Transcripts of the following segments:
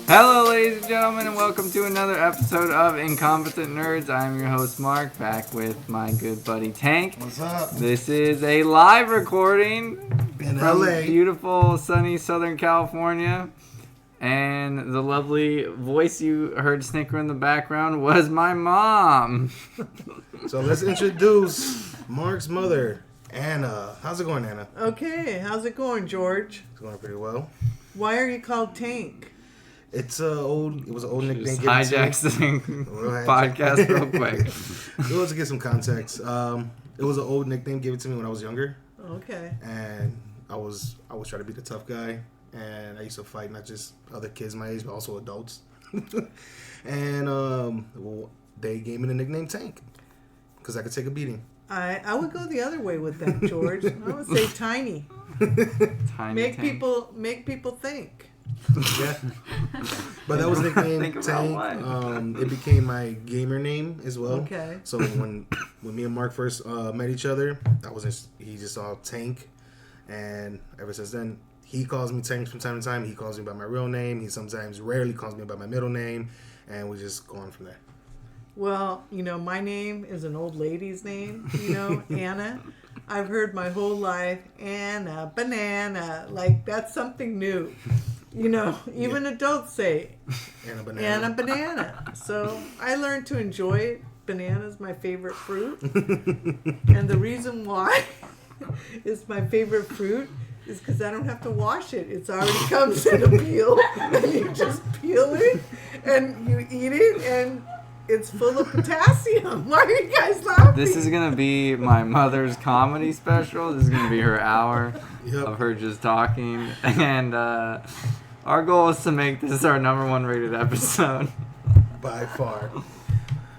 Hello, ladies and gentlemen, and welcome to another episode of Incompetent Nerds. I'm your host, Mark, back with my good buddy, Tank. What's up? This is a live recording In from LA. beautiful, sunny Southern California. And the lovely voice you heard snicker in the background was my mom. So let's introduce Mark's mother, Anna. How's it going, Anna? Okay, how's it going, George? It's going pretty well. Why are you called Tank? It was an old nickname. Just given to hijacks the Real podcast real quick. It was to get some context. It was an old nickname given to me when I was younger, Okay. and I was trying to be the tough guy, and I used to fight not just other kids my age, but also adults. And they gave me the nickname Tank because I could take a beating. I would go the other way with that, George. I would say Tiny. Tiny Make Tank. people think. Yeah, but that was nickname Think about Tank. It became my gamer name as well. Okay. So when me and Mark first met each other, he just saw Tank, and ever since then he calls me Tank from time to time. He calls me by my real name. He sometimes rarely calls me by my middle name, and we just go on from there. Well, my name is an old lady's name, Anna. I've heard my whole life, Anna, banana. Like, that's something new. Even adults say Anna Banana. Anna banana. So I learned to enjoy it. Banana's my favorite fruit. And the reason why it's my favorite fruit is because I don't have to wash it. It's already comes in a peel. And you just peel it and you eat it and it's full of potassium. Why are you guys laughing? This is going to be my mother's comedy special. This is going to be her hour of her just talking. And our goal is to make this our number 1 rated episode. By far.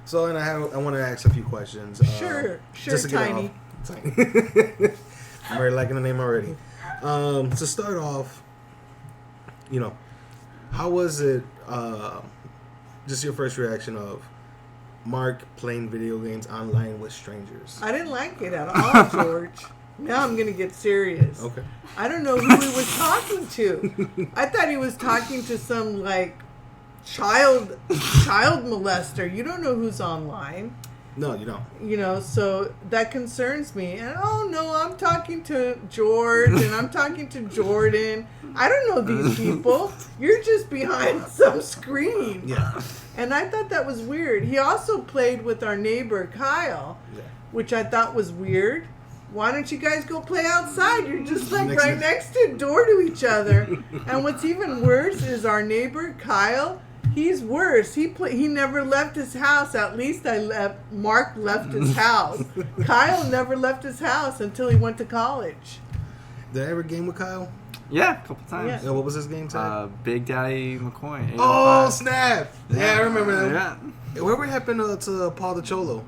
So, and I want to ask a few questions. Sure, just to get Tiny. Tiny. I'm already liking the name already. To start off, how was it? Just your first reaction of Mark playing video games online with strangers. I didn't like it at all, George. Now I'm going to get serious. Okay. I don't know who he was talking to. I thought he was talking to some, child molester. You don't know who's online. No, you don't. So that concerns me. And, no, I'm talking to George, and I'm talking to Jordan. I don't know these people. You're just behind some screen. Yeah. And I thought that was weird. He also played with our neighbor, Kyle, which I thought was weird. Why don't you guys go play outside? You're just next to door to each other. And what's even worse is our neighbor, Kyle. He's worse. He never left his house. At least Mark left his house. Kyle never left his house until he went to college. Did I ever game with Kyle? Yeah, a couple times. Yeah, what was his game tag? Big Daddy McCoy. Oh, snap! Yeah, I remember that. Yeah. Whatever happened to Paul the Cholo?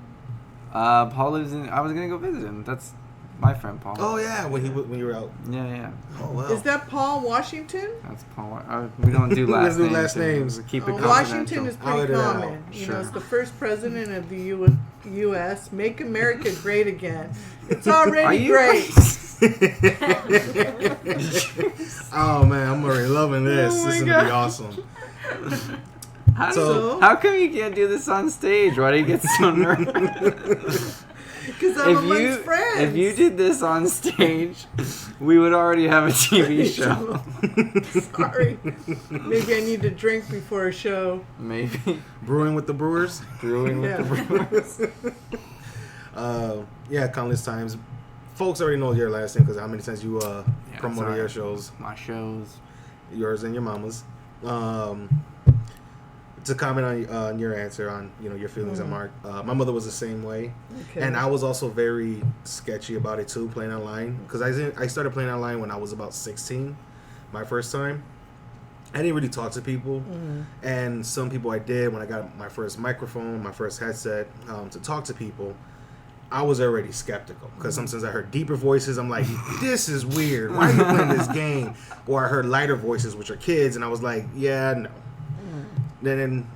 Paul lives in... I was going to go visit him. That's my friend, Paul. Oh, yeah, when you were out. Yeah. Oh, wow. Is that Paul Washington? That's Paul. We don't do last names. last names. Keep it Washington is confidential. pretty common. Sure. It's the first president of the U.S. Make America great again. It's already great. Oh, man, I'm already loving this. Oh, this is my going to be God. awesome. How come you can't do this on stage? Why do you get so nervous? Because I'm amongst friends. If you did this on stage, we would already have a TV show. Sorry. Maybe I need to drink before a show. Maybe. Brewing with the Brewers? Brewing with the Brewers. Yeah, countless times. Folks already know your last name because how many times you promoted your shows. My shows. Yours and your mama's. To comment on your answer on your feelings on Mark, my mother was the same way, and I was also very sketchy about it too, playing online, because I started playing online when I was about 16, my first time. I didn't really talk to people, and some people I did when I got my first microphone, my first headset, to talk to people. I was already skeptical because sometimes I heard deeper voices. I'm like, this is weird. Why are you playing this game? Or I heard lighter voices, which are kids, and I was like, yeah, no. Then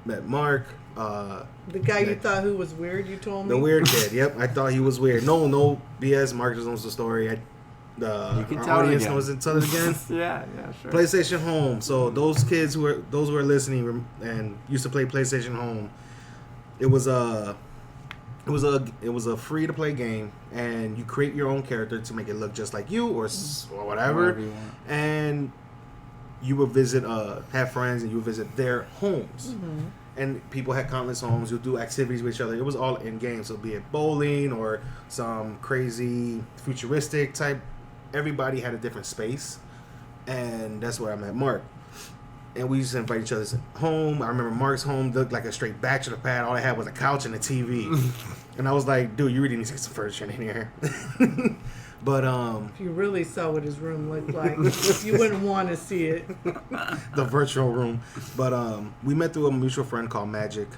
met Mark. The guy you thought who was weird, you told me? The weird kid, yep. I thought he was weird. No BS. Mark just knows the story. Our audience knows it. Tell it again. yeah, sure. PlayStation Home. So those kids who are listening and used to play PlayStation Home, it was a free to play game, and you create your own character to make it look just like you or whatever, you want. and you would visit have friends and you would visit their homes. Mm-hmm. And people had countless homes. You'd do activities with each other. It was all in game. So be it bowling or some crazy futuristic type. Everybody had a different space. And that's where I met Mark. And we used to invite each other home. I remember Mark's home looked like a straight bachelor pad. All I had was a couch and a TV. And I was like, dude, you really need to get some furniture in here. But if you really saw what his room looked like, you wouldn't want to see it. The virtual room. But we met through a mutual friend called Magic.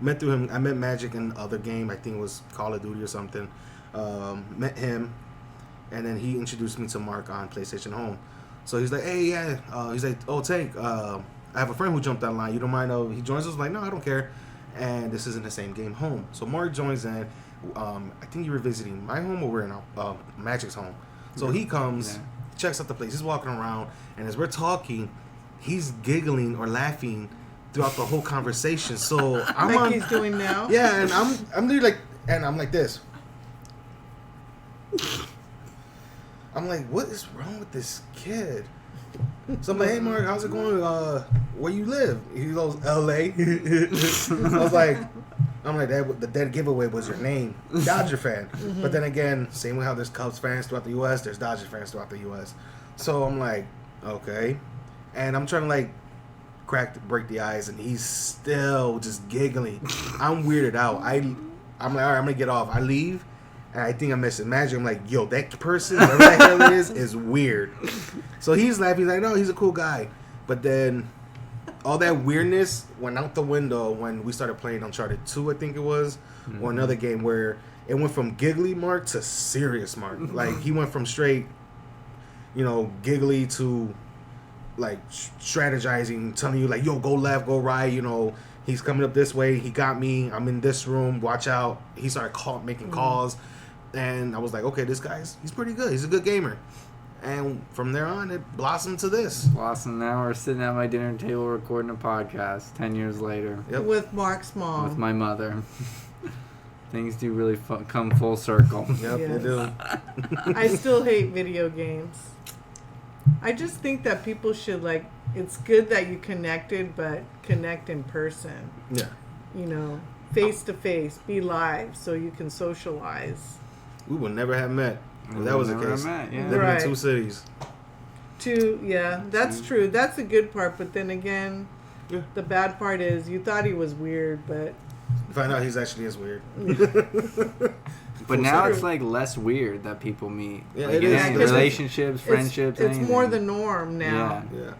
Met through him. I met Magic in other game. I think it was Call of Duty or something. Met him, and then he introduced me to Mark on PlayStation Home. So he's like, hey, yeah. He's like, oh, Tank, I have a friend who jumped online. You don't mind? He joins us? I'm like, no, I don't care. And this isn't the same game home. So Mark joins in. I think you were visiting my home or we're in Magic's home. So he comes, checks out the place. He's walking around, and as we're talking, he's giggling or laughing throughout the whole conversation. So I'm like he's doing now. Yeah, and I'm literally like, and I'm like this. I'm like, what is wrong with this kid? So I'm like, hey Mark, how's it going? Where you live? He goes, LA. I'm like, the dead giveaway was your name, Dodger fan. Mm-hmm. But then again, same way how there's Cubs fans throughout the U.S., there's Dodger fans throughout the U.S. So I'm like, okay. And I'm trying to break the ice, and he's still just giggling. I'm weirded out. I'm like, all right, I'm going to get off. I leave, and I think I messaged Magic. I'm like, yo, that person, whatever the hell it is weird. So he's laughing. He's like, no, he's a cool guy. But then all that weirdness went out the window when we started playing Uncharted 2, I think it was, or another game where it went from giggly Mark to serious Mark. Like, he went from straight, giggly to, strategizing, telling you, yo, go left, go right, he's coming up this way, he got me, I'm in this room, watch out. He started making calls, and I was like, okay, he's pretty good. He's a good gamer. And from there on, it blossomed to this. Now we're sitting at my dinner table recording a podcast 10 years later. Yep. With Mark's mom. With my mother. Things do really come full circle. Yep, yes. They do. I still hate video games. I just think that people should, it's good that you connected, but connect in person. Yeah. Face to face, be live so you can socialize. We would never have met. If that was the case. Living in two cities. That's true. That's the good part. But then again, the bad part is you thought he was weird, but find out he's actually is weird. But now it's less weird that people meet. Yeah, it is. Relationships, friendships. It's more the norm now. Yeah.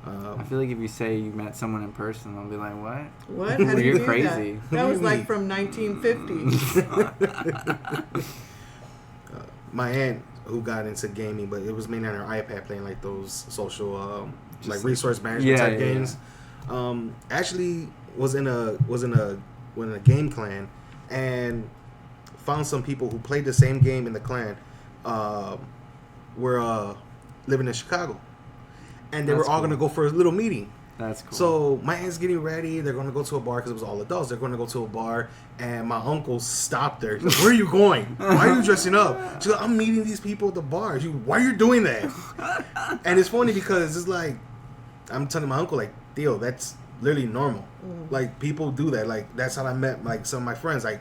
I feel like if you say you met someone in person, they'll be like, "What? What? How do you You're do crazy." That was from 1950. My aunt, who got into gaming, but it was mainly on her iPad playing those social, resource management type games. Actually, was in a game clan, and found some people who played the same game in the clan. Were living in Chicago, and they were all going to go for a little meeting. That's cool. So my aunt's getting ready. They're going to go to a bar because it was all adults. They're going to go to a bar, and my uncle stopped her. He's like, where are you going? Why are you dressing up? She's like, I'm meeting these people at the bar. Why are you doing that? And it's funny because it's I'm telling my uncle, Theo, that's literally normal. People do that. That's how I met some of my friends. I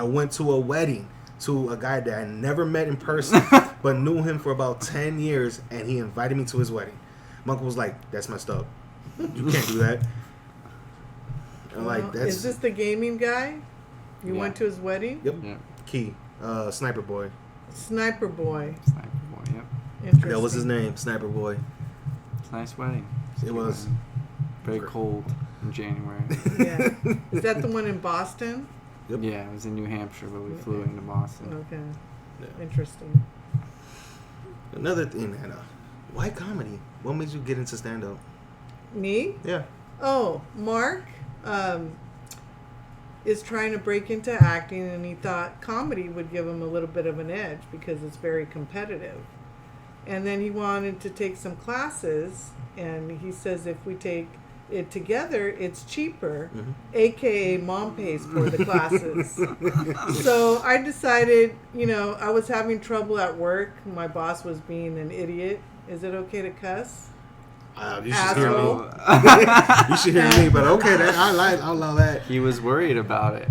went to a wedding to a guy that I never met in person, but knew him for about 10 years, and he invited me to his wedding. My uncle was like, that's messed up. You can't do that. And is this the gaming guy? You went to his wedding? Yep. Yeah. Key. Sniper Boy. Sniper Boy. Yep. Interesting. That was his name, Sniper Boy. It's a nice wedding. It was. Very cold in January. Yeah. Is that the one in Boston? Yep. Yeah, it was in New Hampshire, but we flew into Boston. Okay. Yeah. Interesting. Another thing, Anna. Why comedy? What made you get into stand-up? Me? Yeah. Oh, Marc is trying to break into acting, and he thought comedy would give him a little bit of an edge because it's very competitive. And then he wanted to take some classes, and he says if we take it together, it's cheaper, aka mom pays for the classes. So I decided, I was having trouble at work. My boss was being an idiot. Is it okay to cuss? You should hear me. You should hear me, but okay, I'll allow that. He was worried about it.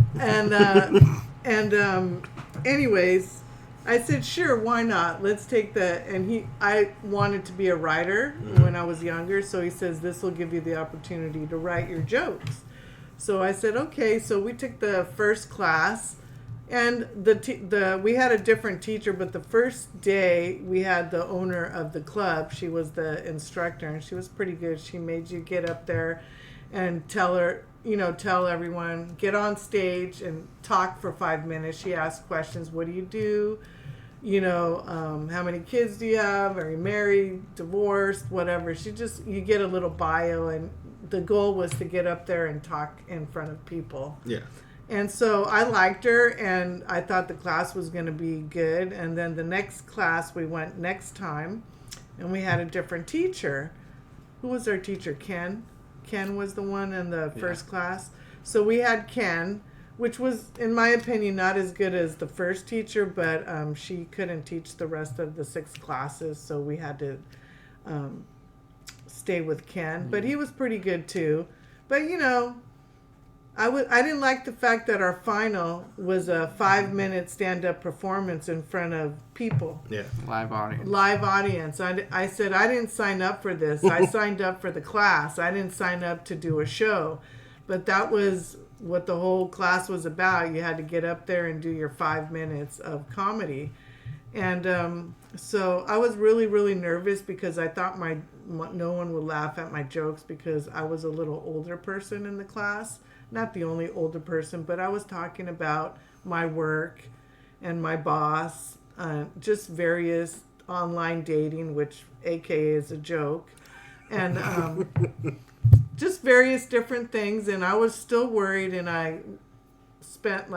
And anyways, I said, sure, why not? Let's take I wanted to be a writer when I was younger, so he says, this will give you the opportunity to write your jokes. So I said, okay, so we took the first class, and we had a different teacher, but the first day we had the owner of the club. She was the instructor, and she was pretty good. She made you get up there and tell everyone, get on stage and talk for 5 minutes. She asked questions. What do you do? How many kids do you have? Are you married, divorced, whatever? You get a little bio, and the goal was to get up there and talk in front of people. Yeah. And so I liked her, and I thought the class was going to be good. And then the next class, we went next time, and we had a different teacher. Who was our teacher? Ken? Ken was the one in the first class. So we had Ken, which was, in my opinion, not as good as the first teacher, but she couldn't teach the rest of the 6 classes, so we had to stay with Ken. But he was pretty good, too. But, I didn't like the fact that our final was a 5-minute stand-up performance in front of people. Yeah. Live audience. I said, I didn't sign up for this. I signed up for the class. I didn't sign up to do a show. But that was what the whole class was about. You had to get up there and do your 5 minutes of comedy. And so I was really, really nervous because I thought no one would laugh at my jokes because I was a little older person in the class. Not the only older person, but I was talking about my work and my boss, just various online dating, which AKA is a joke, and just various different things. And I was still worried, and I spent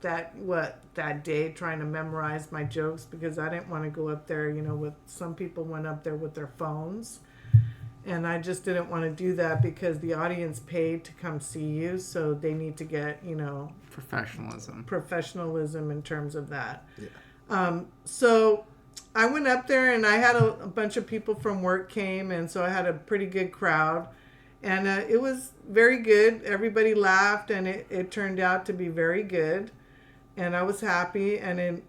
that day trying to memorize my jokes because I didn't want to go up there, with some people went up there with their phones. And I just didn't want to do that because the audience paid to come see you, so they need to get, professionalism in terms of that. Yeah. So I went up there, and I had a bunch of people from work came, and so I had a pretty good crowd. And it was very good. Everybody laughed, and it turned out to be very good. And I was happy, and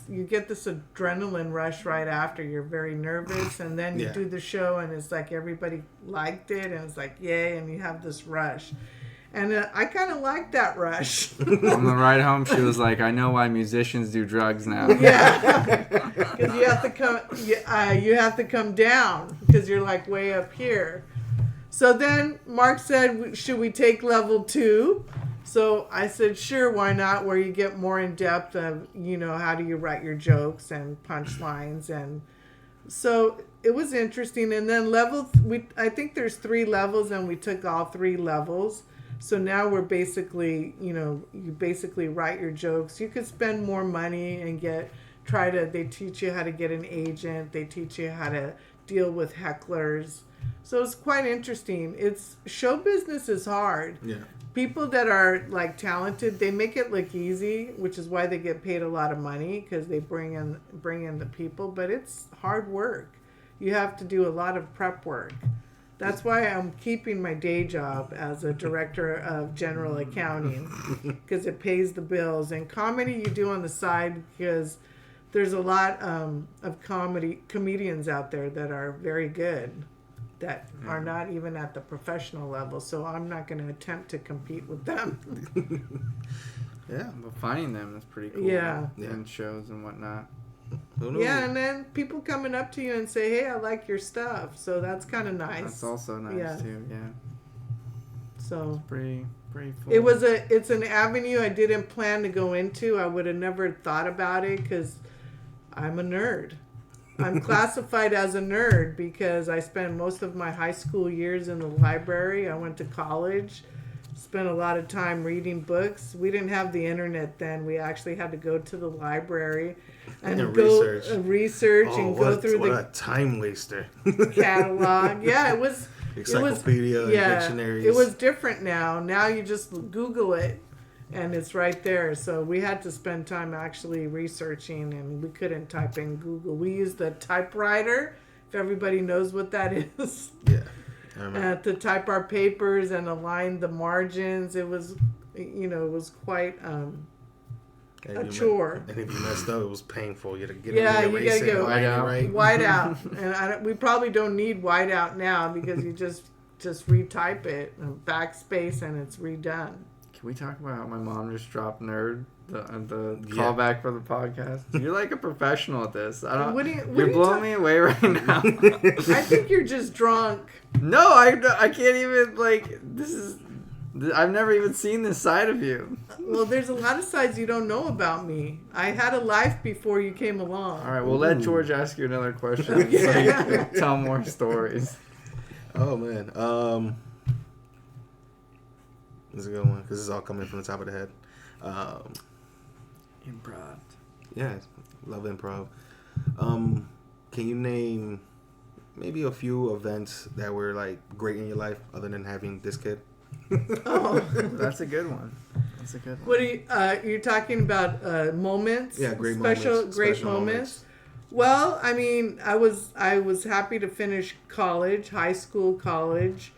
you get this adrenaline rush right after. You're very nervous, and then you do the show, and it's like everybody liked it, and it's like, yay, and you have this rush. And I kind of liked that rush. On the ride home, she was like, I know why musicians do drugs now. Yeah, because you have to come down, because you're like way up here. So then Marc said, should we take level 2? So I said, sure, why not? Where you get more in depth of, how do you write your jokes and punchlines. And so it was interesting. And then I think there's 3 levels, and we took all 3 levels. So now we're basically, you basically write your jokes. You could spend more money and they teach you how to get an agent. They teach you how to deal with hecklers. So it's quite interesting. Show business is hard. Yeah. People that are talented, they make it look easy, which is why they get paid a lot of money because they bring in the people. But it's hard work. You have to do a lot of prep work. That's why I'm keeping my day job as a director of general accounting because it pays the bills. And comedy you do on the side because there's a lot of comedians out there that are very good. That are not even at the professional level, so I'm not going to attempt to compete with them. Yeah, but finding them is pretty cool. Yeah, and shows and whatnot. Yeah, and then people coming up to you and say, "Hey, I like your stuff," so that's kind of nice. That's also nice too. Yeah. So it's pretty cool. It's an avenue I didn't plan to go into. I would have never thought about it because I'm a nerd. I'm classified as a nerd because I spent most of my high school years in the library. I went to college, spent a lot of time reading books. We didn't have the internet then. We actually had to go to the library and go research and go through what a time waster. catalog. Yeah, it was encyclopedia, dictionaries. It was different now. Now you just Google it and it's right there. So we had to spend time actually researching, and we couldn't type in Google. We used the typewriter, if everybody knows what that is. Yeah. To type our papers and align the margins. It was, it was quite a chore. And if you messed up, it was painful. You had to get you gotta go white out. And we probably don't need white out now because you just retype it and backspace and it's redone. Can we talk about how my mom just dropped nerd? The callback for the podcast. You're like a professional at this. You're blowing me away right now. I think you're just drunk. No, I can't even I've never even seen this side of you. Well, there's a lot of sides you don't know about me. I had a life before you came along. All right, we'll let George ask you another question so you can tell more stories. Oh man, this is a good one because this is all coming from the top of the head. Improv. Yeah, love improv. Can you name maybe a few events that were like great in your life other than having this kid? Oh, that's a good one. What are you're talking about? Moments? Yeah, great moments. Well, I mean, I was happy to finish college, high school, college.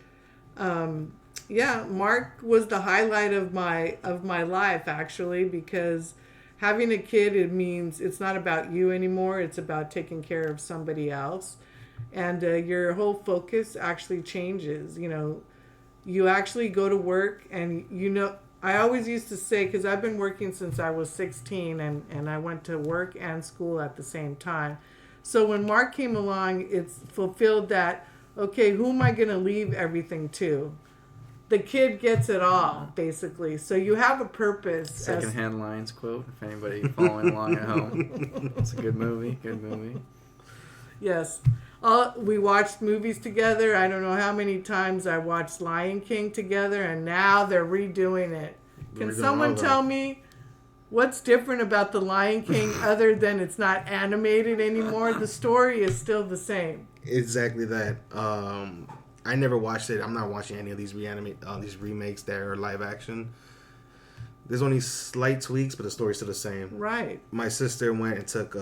Yeah, Marc was the highlight of my life actually, because having a kid, it means it's not about you anymore. It's about taking care of somebody else, and your whole focus actually changes. You actually go to work, and I always used to say, because I've been working since I was 16, and I went to work and school at the same time. So when Marc came along, it's fulfilled that, okay, who am I going to leave everything to? The kid gets it all, basically. So you have a purpose. Secondhand Lines quote, if anybody following along at home. It's a good movie. Yes. We watched movies together. I don't know how many times I watched Lion King together, and now they're redoing it. Can someone tell me what's different about the Lion King other than it's not animated anymore? The story is still the same. Exactly that. I never watched it. I'm not watching any of these these remakes that are live action. There's only slight tweaks, but the story's still the same. Right. My sister went and took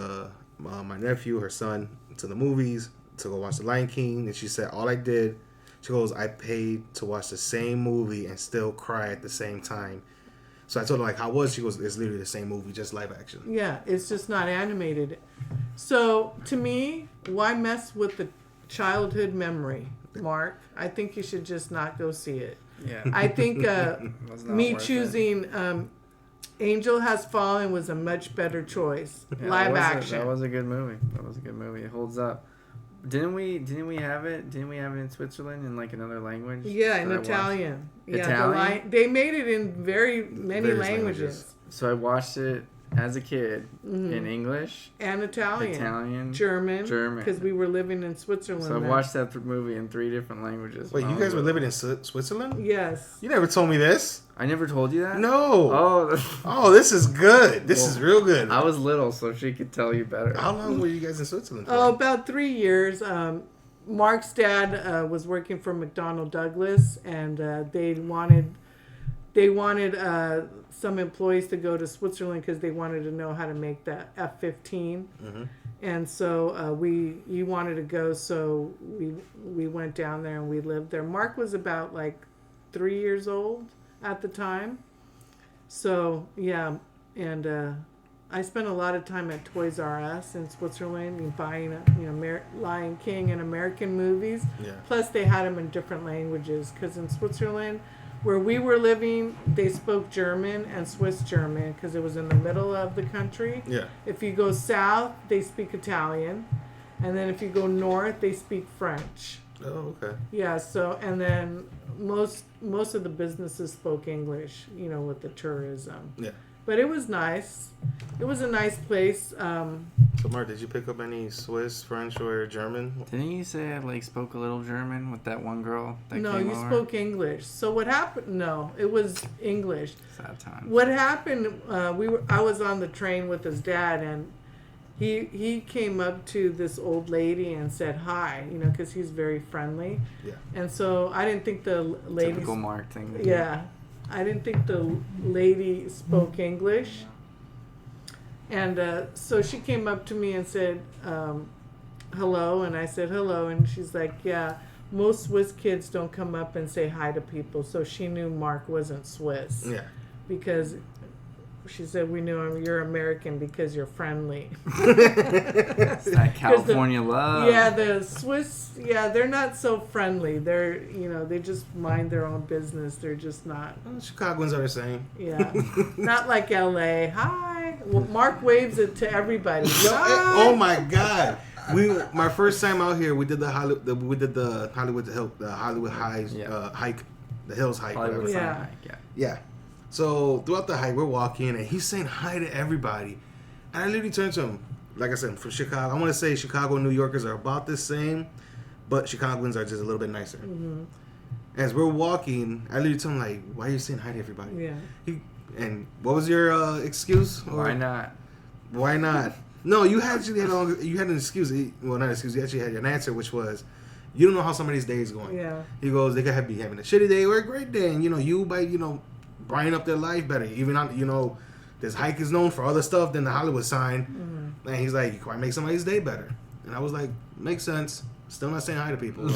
my nephew, her son, to the movies to go watch The Lion King, and she said, all I did, she goes, I paid to watch the same movie and still cry at the same time. So I told her, like, how was? She goes, it's literally the same movie, just live action. Yeah, it's just not animated. So, to me, why mess with the childhood memory, Marc? I think you should just not go see it. Yeah. I think me choosing Angel Has Fallen was a much better choice. Yeah, live action. That was a good movie. It holds up. Didn't we have it? Didn't we have it in Switzerland in like another language? Yeah, in Italian. Yeah, Italian? They made it in many languages. So I watched it as a kid in English and Italian, German, because we were living in Switzerland. So I watched that movie in 3 different languages. Wait, you guys were living in Switzerland? Yes. You never told me this. I never told you that? No. Oh, this is good. This is real good. I was little, so she could tell you better. How long were you guys in Switzerland for? Oh, about 3 years. Marc's dad was working for McDonnell Douglas, and they wanted some employees to go to Switzerland because they wanted to know how to make the F-15. Mm-hmm. And so he wanted to go, so we went down there and we lived there. Marc was about like 3 years old at the time. So, yeah, and I spent a lot of time at Toys R Us in Switzerland and buying, Lion King and American movies. Yeah. Plus, they had them in different languages because in Switzerland, where we were living, they spoke German and Swiss German because it was in the middle of the country. Yeah. If you go south, they speak Italian. And then if you go north, they speak French. Oh, okay. Yeah, so, and then most of the businesses spoke English, with the tourism. Yeah. But it was nice. It was a nice place. So, Mark, did you pick up any Swiss, French, or German? Didn't you say I like spoke a little German with that one girl that No, came you over? spoke English. So what happened? No, it was English. Sad time. What happened? I was on the train with his dad, and he came up to this old lady and said hi. You know, because he's very friendly. Yeah. And so I didn't think the lady. Typical Mark thing. To do. Yeah, I didn't think the lady spoke English. And so she came up to me and said, hello. And I said, hello. And she's like, yeah, most Swiss kids don't come up and say hi to people. So she knew Mark wasn't Swiss. Yeah. Because she said, we knew you're American because you're friendly. It's that California love. Yeah, the Swiss, they're not so friendly. They're, they just mind their own business. They're just not. Chicagoans are the same. Yeah. Not like LA. Hi. Well, Mark waves it to everybody. Hi. Oh my God. My first time out here, we did the Hollywood Highs hike, the Hills hike. Hollywood Whatever. Yeah. Sign hike, Yeah. So throughout the hike, we're walking, and he's saying hi to everybody. And I literally turned to him, like I said, from Chicago. I want to say Chicago and New Yorkers are about the same, but Chicagoans are just a little bit nicer. Mm-hmm. As we're walking, I literally told him, like, why are you saying hi to everybody? Yeah. And what was your excuse? Why not? Why not? No, you actually had an excuse. Well, not an excuse. You actually had an answer, which was, you don't know how somebody's day is going. Yeah. He goes, they could be having a shitty day or a great day, and you by brighten up their life better. Even on this hike is known for other stuff than the Hollywood sign, and he's like, you can make somebody's day better. And I was like, makes sense. Still not saying hi to people.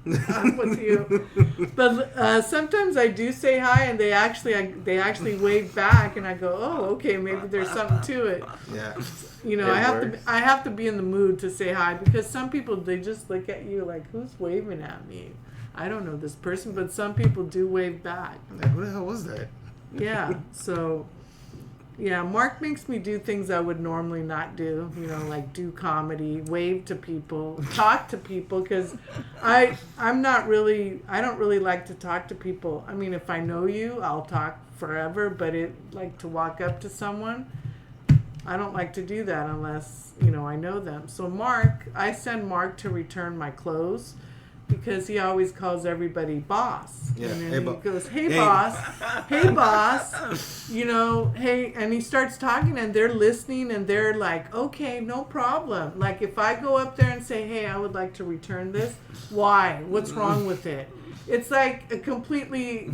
I'm with you. But sometimes I do say hi, and they actually wave back, and I go, oh, okay, maybe there's something to it. Yeah. I have to be in the mood to say hi, because some people, they just look at you like, who's waving at me? I don't know this person, but some people do wave back. Like, what the hell was that? Yeah. So, yeah, Mark makes me do things I would normally not do. Like do comedy, wave to people, talk to people, because I don't really like to talk to people. I mean, if I know you, I'll talk forever, but like to walk up to someone, I don't like to do that unless, I know them. So I send Mark to return my clothes, because he always calls everybody boss. Yeah. And then Hey, he goes, hey, boss. Hey, boss. Hey. And he starts talking, and they're listening, and they're like, okay, no problem. Like, if I go up there and say, hey, I would like to return this, why? What's wrong with it? It's like a completely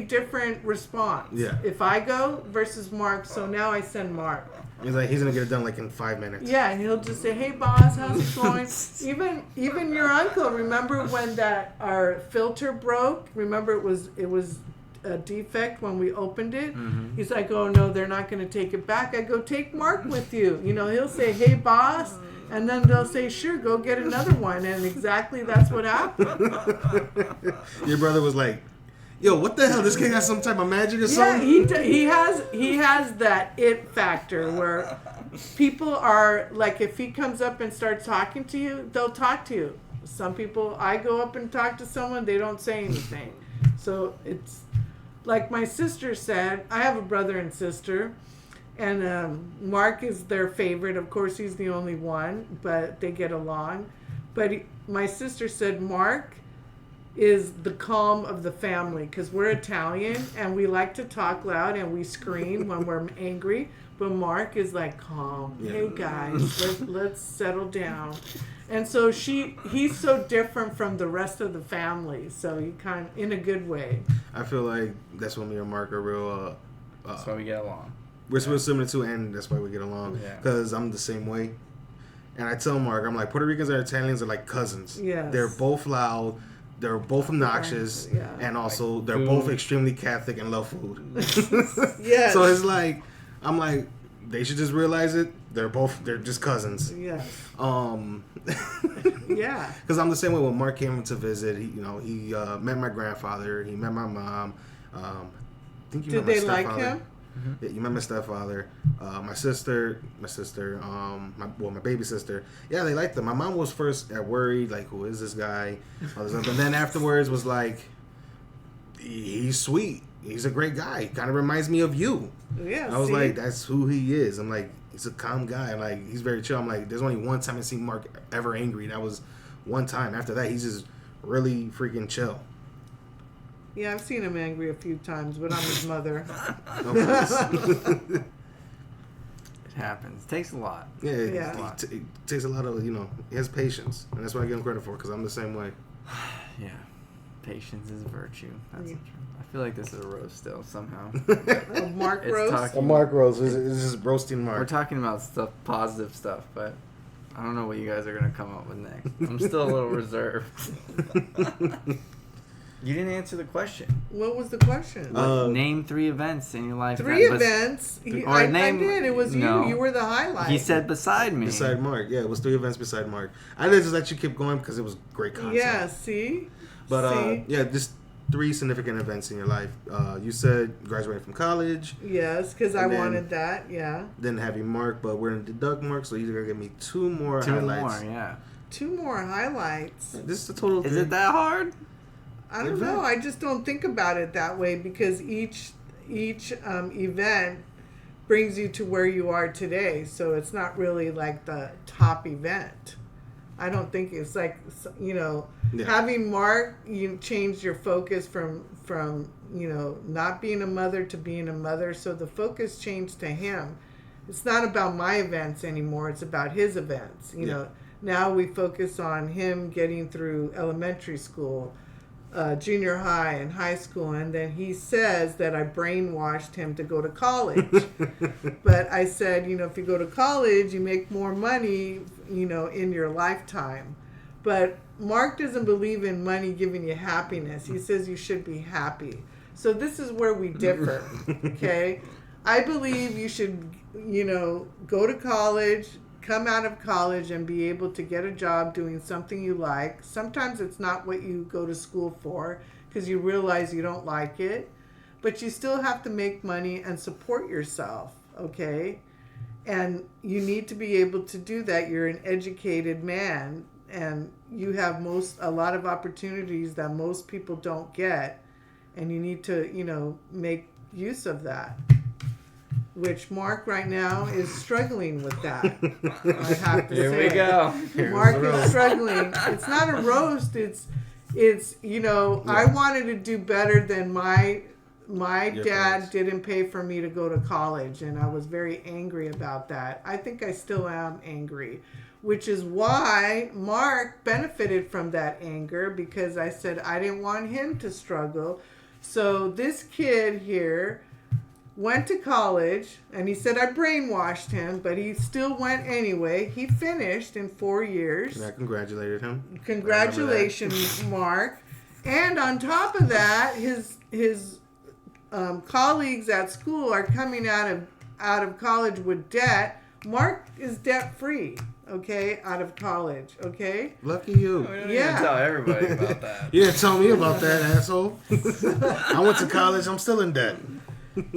different response. Yeah. If I go versus Mark, so now I send Mark. He's like, he's gonna get it done like in 5 minutes. Yeah, and he'll just say, "Hey, boss, how's it going?" even your uncle. Remember when our filter broke? Remember it was a defect when we opened it. Mm-hmm. He's like, "Oh no, they're not going to take it back." I go, "Take Mark with you." He'll say, "Hey, boss," and then they'll say, "Sure, go get another one." And exactly that's what happened. Your brother was like, yo, what the hell? This kid has some type of magic or something? Yeah, he has that it factor where people are like, if he comes up and starts talking to you, they'll talk to you. Some people, I go up and talk to someone, they don't say anything. So it's like my sister said, I have a brother and sister, and Mark is their favorite. Of course, he's the only one, but they get along. But my sister said Mark is the calm of the family, because we're Italian and we like to talk loud and we scream when we're angry, but Mark is like calm. Yeah. Hey guys, let's settle down. And so he's so different from the rest of the family, so he kind of, in a good way. I feel like that's when me and Mark are real That's why we get along. we're real similar too, and that's why we get along, because I'm the same way. And I tell Mark, I'm like, Puerto Ricans and Italians are like cousins. Yes. They're both loud, they're both obnoxious, and also they're both extremely Catholic and love food. Yes. So it's like, I'm like, they should just realize it. They're just cousins. Yes. Yeah. Because I'm the same way. When Mark came to visit, he met my grandfather. He met my mom. I think you met my stepfather. Did they like him? Mm-hmm. Yeah, you met my stepfather, my sister, my baby sister. Yeah, they liked them. My mom was first worried, like, who is this guy? All this stuff. And then afterwards was like, he's sweet. He's a great guy. Kind of reminds me of you. Yeah. I was like, that's who he is. I'm like, he's a calm guy. Like, he's very chill. I'm like, there's only one time I seen Mark ever angry. That was one time. After that, he's just really freaking chill. Yeah, I've seen him angry a few times, but I'm his mother. It happens. It takes a lot. Yeah, it takes a lot of, he has patience. And that's what I give him credit for, because I'm the same way. Yeah. Patience is a virtue. That's the truth. I feel like this is a roast still, somehow. A Mark It's roast? talking- A Mark roast. It's just roasting Mark. We're talking about positive stuff, but I don't know what you guys are going to come up with next. I'm still a little reserved. You didn't answer the question. What was the question? Name 3 events in your life. Three events? I did. It was no. you. You were the highlight. He said beside me. Beside Mark. Yeah, it was 3 events beside Mark. I just let you keep going because it was great content. Yeah, see? But, just 3 significant events in your life. You said graduating from college. Yes, because I wanted that, yeah. Then having Mark, but we're going to deduct Mark, so you're going to give me 2 more 2 highlights. more, yeah. 2 more highlights. This is the total. Is it that hard? I don't know. I just don't think about it that way because each event brings you to where you are today. So it's not really like the top event. I don't think it's like, having Mark, you changed your focus from not being a mother to being a mother. So the focus changed to him. It's not about my events anymore. It's about his events. You know, now we focus on him getting through elementary school, junior high and high school, and then he says that I brainwashed him to go to college. But I said, if you go to college, you make more money, in your lifetime. But Mark doesn't believe in money giving you happiness. He says you should be happy. So this is where we differ, okay? I believe you should, go to college, come out of college and be able to get a job doing something you like. Sometimes it's not what you go to school for because you realize you don't like it, but you still have to make money and support yourself, okay? And you need to be able to do that. You're an educated man and you have a lot of opportunities that most people don't get, and you need to, make use of that. Which Mark right now is struggling with that. I have to say. Here we go. Mark is struggling. It's not a roast. It's I wanted to do better than my dad didn't pay for me to go to college, and I was very angry about that. I think I still am angry, which is why Mark benefited from that anger, because I said I didn't want him to struggle. So this kid here went to college, and he said I brainwashed him, but he still went anyway. He finished in 4 years. And I congratulated him. Congratulations, Mark. And on top of that, his colleagues at school are coming out of college with debt. Mark is debt free, okay, out of college, okay? Lucky you. We don't even tell everybody about that. You didn't tell me about that, asshole. I went to college. I'm still in debt.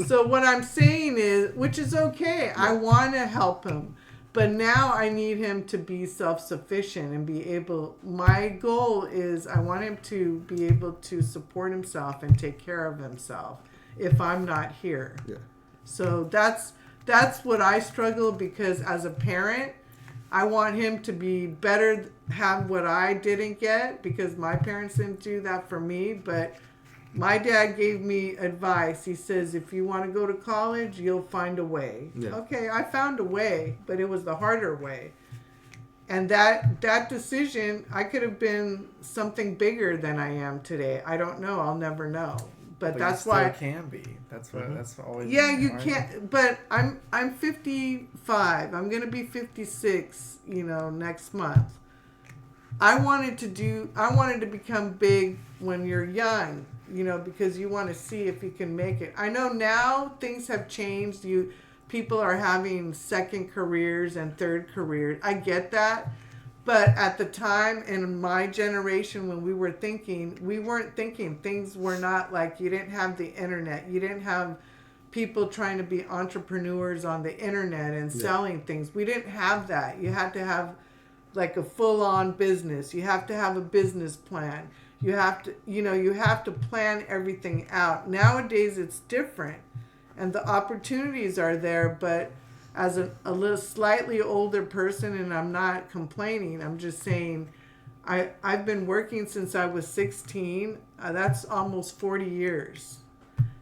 So what I'm saying is, which is okay, I want to help him, but now I need him to be self-sufficient and be able, my goal is I want him to be able to support himself and take care of himself if I'm not here. Yeah. So that's what I struggle, because as a parent, I want him to be better, have what I didn't get, because my parents didn't do that for me, but my dad gave me advice. He says, if you want to go to college, you'll find a way. Yeah. Okay, I found a way, but it was the harder way. And that decision, I could have been something bigger than I am today. I don't know. I'll never know. But that's you why still can be. That's what. That's always. Yeah, you hard. can't. But I'm 55. I'm gonna be 56. Next month. I wanted to become big when you're young. Because you want to see if you can make it. I know now things have changed. People are having second careers and third careers. I get that. But at the time in my generation when we weren't thinking. Things were not like, you didn't have the internet. You didn't have people trying to be entrepreneurs on the internet and selling things. We didn't have that. You had to have like a full-on business. You have to have a business plan. You have to plan everything out. Nowadays it's different and the opportunities are there, but as a little slightly older person, and I'm not complaining, I'm just saying I've been working since I was 16. That's almost 40 years.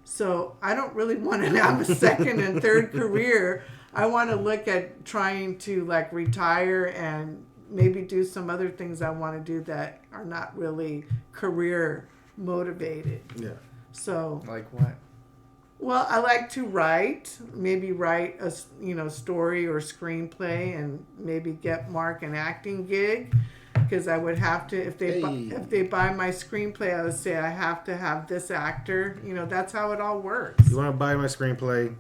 So I don't really want to have a second and third career. I want to look at trying to like retire and maybe do some other things I want to do that are not really career motivated. Yeah. So like what? Well, I like to write, maybe write a story or screenplay, and maybe get Marc an acting gig, because I would have to, if they buy my screenplay, I would say I have to have this actor. That's how it all works. You want to buy my screenplay?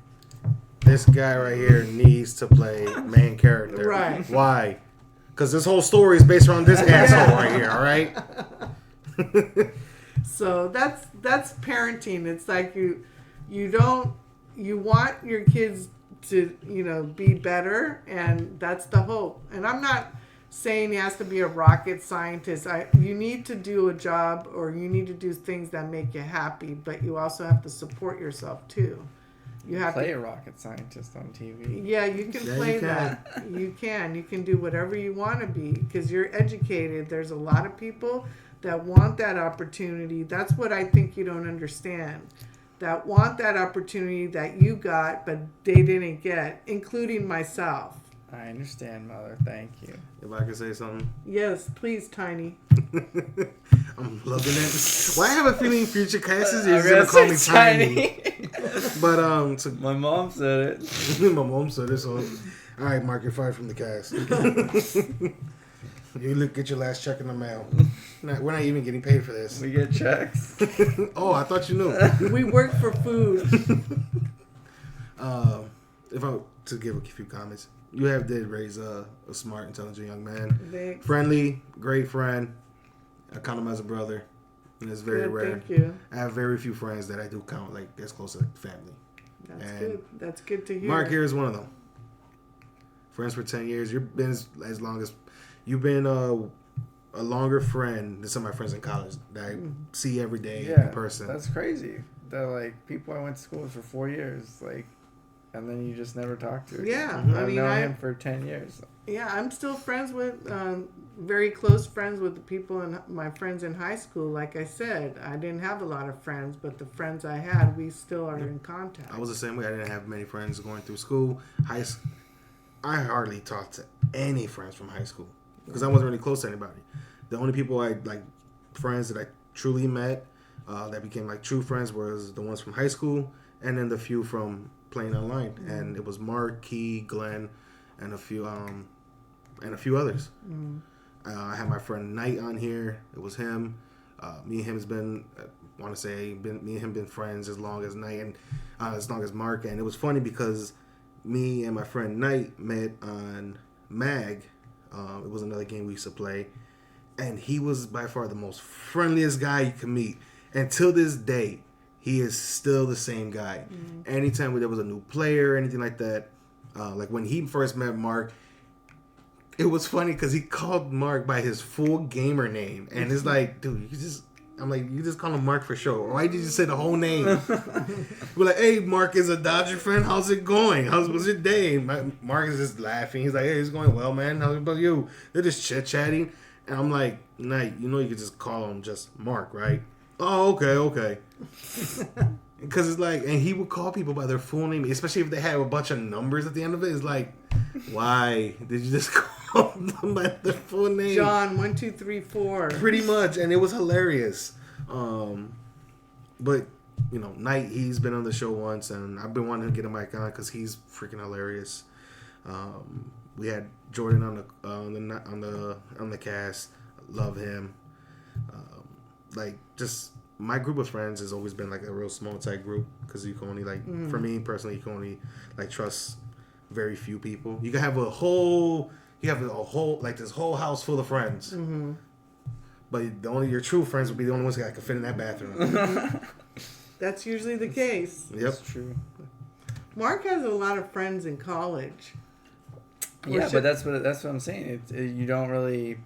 This guy right here needs to play main character. Right. Why? Because this whole story is based around this asshole right here. All right. So that's parenting. It's like you want your kids to be better, and that's the hope. And I'm not saying he has to be a rocket scientist. You need to do a job, or you need to do things that make you happy, but you also have to support yourself too. You have play a rocket scientist on TV. Yeah, you can play that. You can do whatever you want to be, because you're educated. There's a lot of people that want that opportunity. That's what I think you don't understand. That want that opportunity that you got, but they didn't get, including myself. I understand, Mother. Thank you. If I could say something. Yes, please, Tiny. I'm loving it. Well, I have a feeling future casts is going to call me Tiny. But my mom said it. My mom said it. So, all right, Marc, you're fired from the cast. You get your last check in the mail. We're not even getting paid for this. We get checks. Oh, I thought you knew. We work for food. To give a few comments, you did raise a smart, intelligent young man. Thanks. Friendly, great friend. I count him as a brother, and it's very rare. Thank you. I have very few friends that I do count like as close to family. That's good. That's good to hear. Marc here is one of them. Friends for 10 years. You've been as long as you've been a longer friend than some of my friends in college that I see every day in person. That's crazy. That like people I went to school with for 4 years, like, and then you just never talk to. Yeah, mm-hmm. I've known him for 10 years. Yeah, I'm still friends with, very close friends with the people my friends in high school. Like I said, I didn't have a lot of friends, but the friends I had, we still are in contact. I was the same way. I didn't have many friends going through school. I hardly talked to any friends from high school because I wasn't really close to anybody. The only people friends that I truly met, that became like true friends, was the ones from high school, and then the few from playing online. Mm-hmm. And it was Marc, Key, Glenn, and a few others. Mm-hmm. I had my friend Knight on here. It was him. Me and him's been, me and him been friends as long as Knight and as long as Marc. And it was funny because me and my friend Knight met on Mag. It was another game we used to play. And he was by far the most friendliest guy you can meet. And till this day, he is still the same guy. Mm-hmm. Anytime there was a new player or anything like that, like when he first met Marc, it was funny because he called Marc by his full gamer name. And it's like, dude, you just call him Marc for sure. Why did you say the whole name? We're like, hey, Marc is a Dodger fan. How's it going? How's your day? Marc is just laughing. He's like, hey, it's going well, man. How about you? They're just chit-chatting. And I'm like, Knight, you could just call him just Marc, right? Oh, okay. Because it's like, and he would call people by their full name, especially if they have a bunch of numbers at the end of it. It's like, why did you just call them by their full name? John 1 2 3 4. Pretty much, and it was hilarious. But Knight, he's been on the show once, and I've been wanting to get him back on because he's freaking hilarious. We had Jordan on the cast. Love him. Just my group of friends has always been like a real small tight group because you can only for me personally, you can only trust very few people. You can have this whole house full of friends, but your true friends will be the only ones that can fit in that bathroom. That's usually the case. Yep, that's true. Marc has a lot of friends in college. Yeah, but that's what I'm saying. You don't really.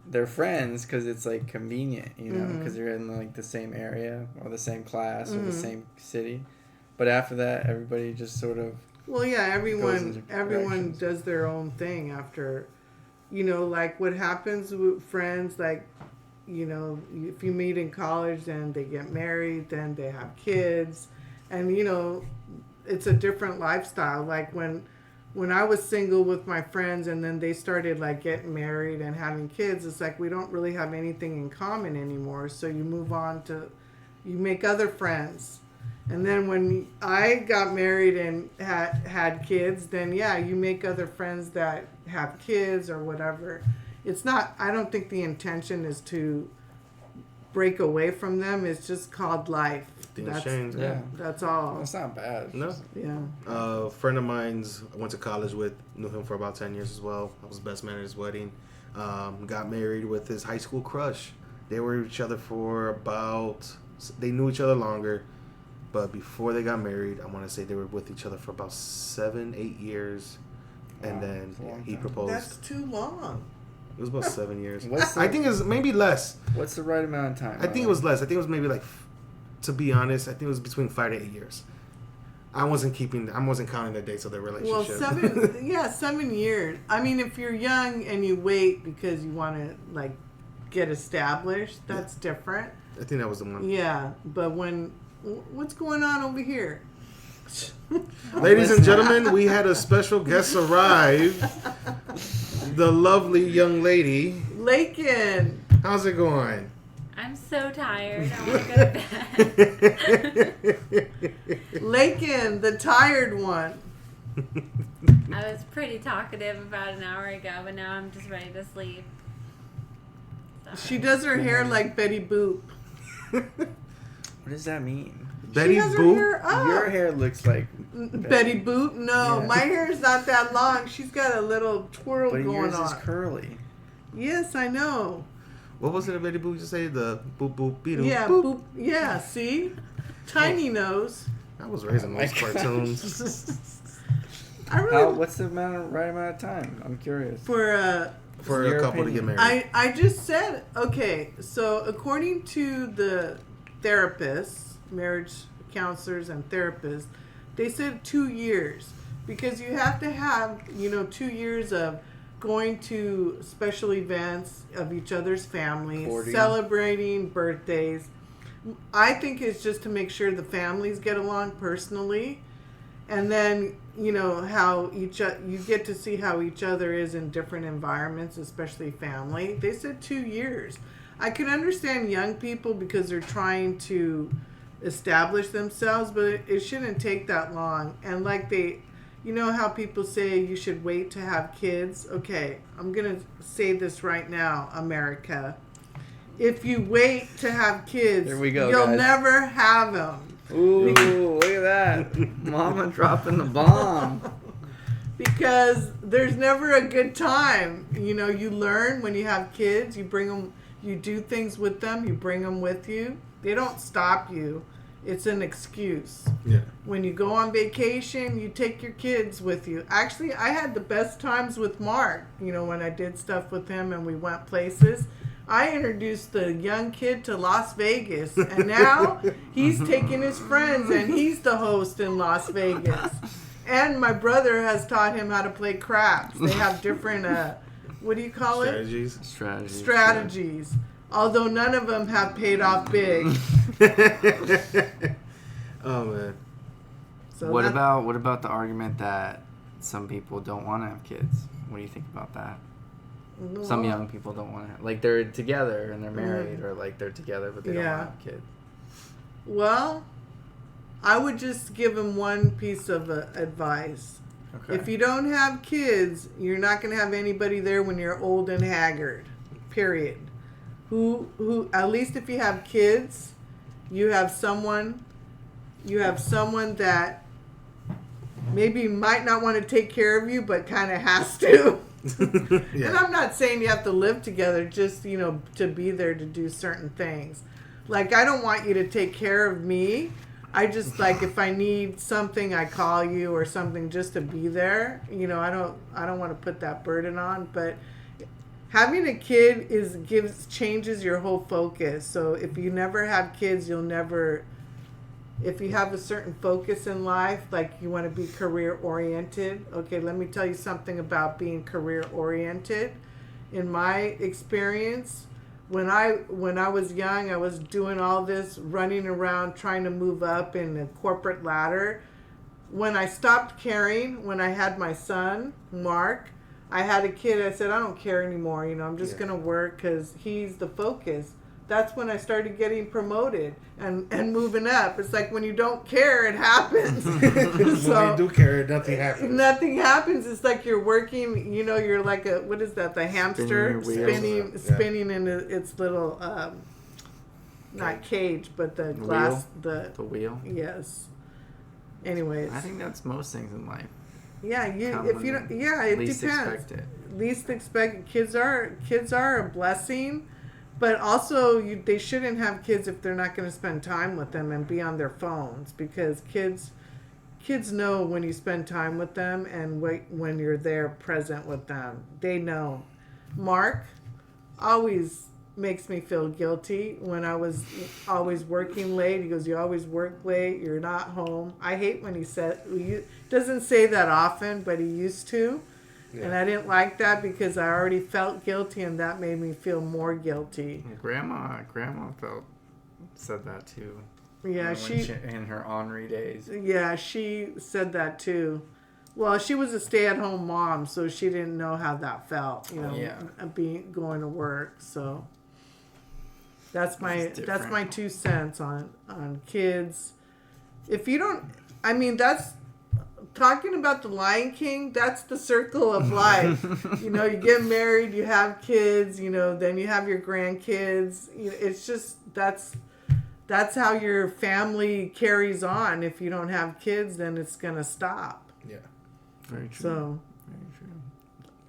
They're friends because it's like convenient, because they're in like the same area or the same class or the same city. But after that, everybody just sort of Well, yeah, everyone directions. does their own thing after, like what happens with friends, like, if you meet in college, then they get married, then they have kids, and it's a different lifestyle. Like when I was single with my friends, and then they started like getting married and having kids, it's like we don't really have anything in common anymore. So you move on to, you make other friends. And then when I got married and had kids, then yeah, you make other friends that have kids or whatever. It's not, I don't think the intention is to break away from them. It's just called life. Things change. Yeah. That's all. That's not bad. No. Yeah. A friend of mine's I went to college with, knew him for about 10 years as well. I was best man at his wedding. Got married with his high school crush. They were with each other for about, they knew each other longer. But before they got married, I want to say they were with each other for about 7-8 years. And then he proposed. That's too long. It was about 7 years. I think it's maybe less. What's the right amount of time? I think it was less. I think it was maybe like, to be honest, I think it was between 5 to 8 years. I wasn't counting the dates of their relationship. Well, 7 years. I mean, if you're young and you wait because you want to like get established, that's different. I think that was the one. Yeah, but what's going on over here? Ladies and gentlemen, we had a special guest arrive. The lovely young lady. Lakin. How's it going? I'm so tired. I want to go to bed. Lakin, the tired one. I was pretty talkative about an hour ago, but now I'm just ready to sleep. So. She does her hair like Betty Boop. What does that mean? Betty She has her Boop? hair up. Your hair looks like Betty Boop? No, Yeah. my hair is not that long. She's got a little twirl but going yours on. is curly. Yes, I know. What was it Betty Boop used to say? The boop boop beedoo Yeah, boop. boop. Yeah, see? Tiny nose. I was raised on Oh my those cartoons. I really What's the right amount of time? I'm curious. for For Your a couple opinion. to get married. I just said, okay, so according to the therapists, marriage counselors and therapists, they said 2 years because you have to have, 2 years of going to special events of each other's families, Courting. celebrating birthdays. I think it's just to make sure the families get along personally. And then, how you get to see how each other is in different environments, especially family. They said 2 years. I can understand young people because they're trying to establish themselves, but it shouldn't take that long. And like how people say you should wait to have kids? Okay, I'm going to say this right now, America. If you wait to have kids, Here we go, you'll guys. never have them. Ooh, look at that. Mama dropping the bomb. Because there's never a good time. You learn when you have kids, you bring them, you do things with them, you bring them with you. They don't stop you. It's an excuse. Yeah. When you go on vacation, you take your kids with you. Actually, I had the best times with Marc, when I did stuff with him and we went places. I introduced the young kid to Las Vegas, and now he's taking his friends, and he's the host in Las Vegas. And my brother has taught him how to play craps. They have different, what do you call it? Strategies. Although none of them have paid off big. Oh man. So What about the argument that some people don't want to have kids? What do you think about that? Some young people don't want to, like they're together and they're married, or like they're together but they don't want to have kids. Well, I would just give them one piece of advice. Okay. If you don't have kids, you're not going to have anybody there when you're old and haggard. Period. Who at least if you have kids, you have someone that maybe might not want to take care of you but kind of has to. Yeah. And I'm not saying you have to live together, just, to be there to do certain things. Like, I don't want you to take care of me. I just, like, if I need something, I call you or something just to be there. I don't want to put that burden on, but having a kid changes your whole focus. So if you never have kids, you'll never if you have a certain focus in life, like you want to be career oriented. Okay, let me tell you something about being career oriented. In my experience, when I was young, I was doing all this running around trying to move up in the corporate ladder. When I stopped caring, when I had my son, Marc, I had a kid, I said, I don't care anymore. I'm just going to work because he's the focus. That's when I started getting promoted and moving up. It's like when you don't care, it happens. So, when you do care, nothing happens. Nothing happens. It's like you're working, you're like what is that? The hamster spinning in its little, not cage, but the glass. The wheel? Yes. Anyways. I think that's most things in life. Yeah, it least depends. Expected. Least expected. Kids are a blessing. But also, they shouldn't have kids if they're not going to spend time with them and be on their phones, because kids know when you spend time with them and when you're there present with them. They know. Marc always makes me feel guilty when I was always working late. He goes, "You always work late. You're not home." I hate when he doesn't say that often, but he used to. Yeah. And I didn't like that because I already felt guilty, and that made me feel more guilty. Grandma said that too. Yeah, she in her ornery days. Yeah, she said that too. Well, she was a stay-at-home mom, so she didn't know how that felt. Going to work. So that's my 2 cents on kids. If you don't, that's. Talking about the Lion King, that's the circle of life. You get married, you have kids, then you have your grandkids. It's just that's how your family carries on. If you don't have kids, then it's gonna stop. Yeah, very true. So, very true.